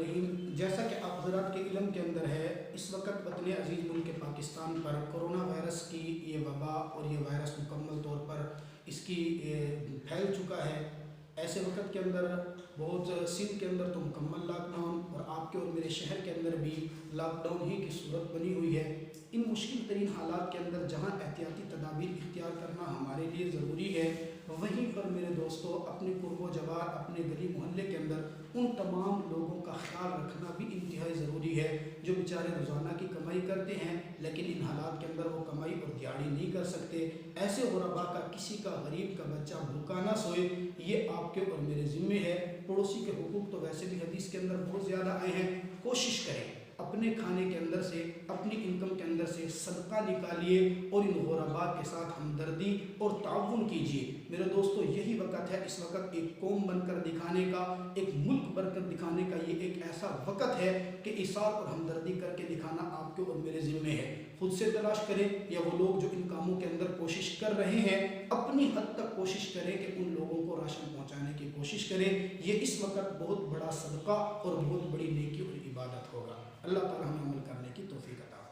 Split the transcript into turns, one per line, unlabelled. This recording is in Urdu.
الرحیم، جیسا کہ آپ حضرات کے علم کے اندر ہے، اس وقت وطن عزیز ملک پاکستان پر کرونا وائرس کی یہ وبا اور یہ وائرس مکمل طور پر اس کی پھیل چکا ہے۔ ایسے وقت کے اندر بہت سندھ کے اندر تو مکمل لاک ڈاؤن، اور آپ کے اور میرے شہر کے اندر بھی لاک ڈاؤن ہی کی صورت بنی ہوئی ہے۔ ان مشکل ترین حالات کے اندر جہاں احتیاطی تدابیر اختیار کرنا ہمارے لیے ضروری ہے، وہیں پر میرے دوستو اپنے قرب و جوار، اپنے گلی محلے کے اندر ان تمام لوگوں کا خیال رکھنا بھی انتہائی ضروری ہے جو بیچارے روزانہ کی کمائی کرتے ہیں لیکن ان حالات کے اندر وہ کمائی اور دیہڑی نہیں کر سکتے۔ ایسے غربا کا، کسی کا غریب کا بچہ بھوکا نہ سوئے، یہ آپ کے اور میرے ذمے ہے۔ پڑوسی کے حقوق تو ویسے بھی حدیث کے اندر بہت زیادہ آئے ہیں۔ کوشش کریں اپنے کھانے کے اندر سے، اپنی انکم کے اندر سے صدقہ نکالیے اور ان غربا کے ساتھ ہمدردی اور تعاون کیجیے۔ میرے دوستو یہی وقت ہے، اس وقت ایک قوم بن کر دکھانے کا، ایک ملک بن کر دکھانے کا، یہ ایک ایسا وقت ہے کہ ایثار اور ہمدردی کر کے دکھانا آپ کے اور میرے ذمے ہے۔ خود سے تلاش کریں یا وہ لوگ جو ان کاموں کے اندر کوشش کر رہے ہیں، اپنی حد تک کوشش کریں کہ ان لوگوں کو راشن پہنچانے کی کوشش کریں۔ یہ اس وقت بہت بڑا صدقہ اور بہت بڑی نیکی اور عبادت ہوگا۔ اللہ تعالی ہمیں عمل کرنے کی توفیق عطا